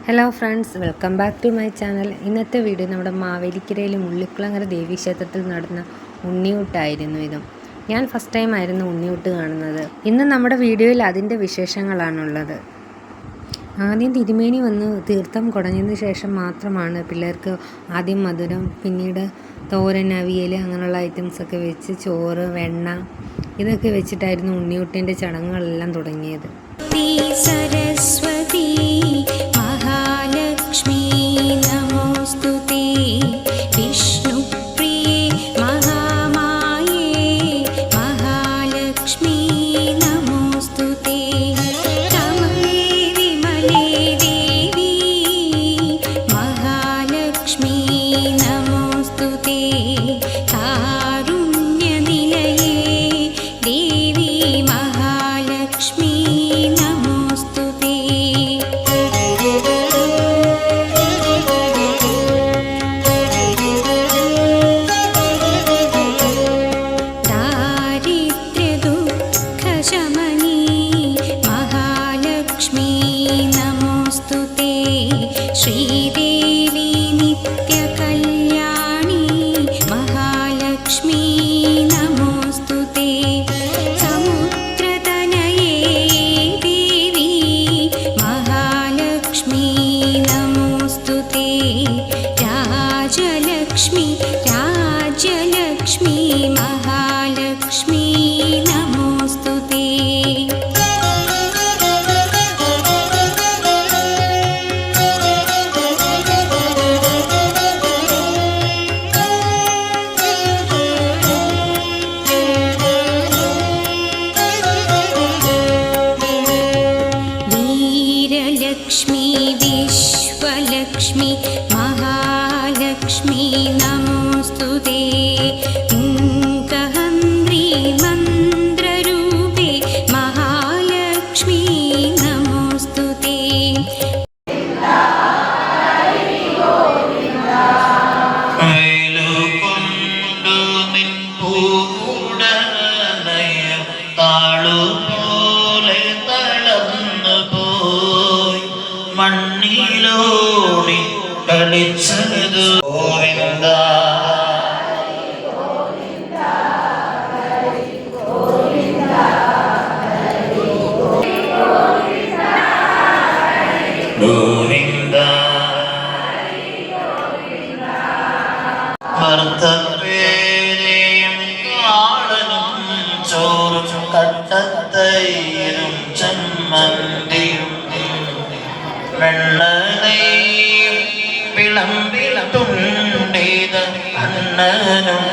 Hello friends, welcome back to my channel. ഇന്നത്തെ video നമ്മുടെ മാവേലിക്കരയിലെ മുള്ളിക്കുളങ്ങര ദേവീക്ഷേത്രത്തിൽ നടന്ന ഉണ്ണിയൂട്ടായിരുന്നു. ഞാൻ ഫസ്റ്റ് ടൈം ആയിരുന്നു ഉണ്ണിയൂട്ട് കാണുന്നത്. ഇന്ന് നമ്മുടെ വീഡിയോയിൽ അതിൻ്റെ വിശേഷങ്ങളാണുള്ളത്. ആദ്യം തിരുമേനി വന്ന് തീർത്ഥം കുടഞ്ഞതിന് ശേഷം മാത്രമാണ് പിള്ളേർക്ക് ആദ്യം മധുരം, പിന്നീട് തോരൻ, അവിയൽ അങ്ങനെയുള്ള ഐറ്റംസൊക്കെ വെച്ച് ചോറ്, വെണ്ണ ഇതൊക്കെ വെച്ചിട്ടായിരുന്നു ഉണ്ണിയൂട്ടിൻ്റെ ചടങ്ങുകളെല്ലാം തുടങ്ങിയത്. സരസ്വതി മഹാലക്ഷ്മി നമോസ്തുതേ, വിഷ്ണുപ്രിയേ മഹാമായേ മഹാലക്ഷ്മി നമോസ്തുതേ, കമലേ വിമലേ ദേവി മഹാലക്ഷ്മി നമോസ്തുതേ, കാരുണ്യനിലയേ ദേവി മഹാലക്ഷ്മി നമോസ്തുതേ. ദാരിദ്ര്യദുഃഖശമനീ മഹാലക്ഷ്മി നമോസ്തുതേ, ശ്രീദേവി നിത്യകല്യാണി മഹാലക്ഷ്മി നമോസ്തുതേ, സമുദ്രതനയേ ദേവി മഹാലക്ഷ്മി നമോസ്തുതേ, രാജലക്ഷ്മി രാജ്യലക്ഷ്മി മഹാലക്ഷ്മി നമോസ്തുതേ. വീരലക്ഷ്മി വിശ്വലക്ഷ്മി മഹാലക്ഷ്മി നമോസ്തുതേ, മൂകഹന്ത്രി മന്ത്രരൂപേ മഹാലക്ഷ്മി നമോസ്തുതേ. മണ്ണിലോടി കളിച്ചത് ഗോവിന്ദ ഗോവിന്ദ, ഭർത്തപ്പേരെയും കാളനും ചോറും കട്ടത്തൈരും ചമ്മന്തിയും വെള്ളനെയും വിളമ്പിളത്തുണ്ടേത് അണ്ണനും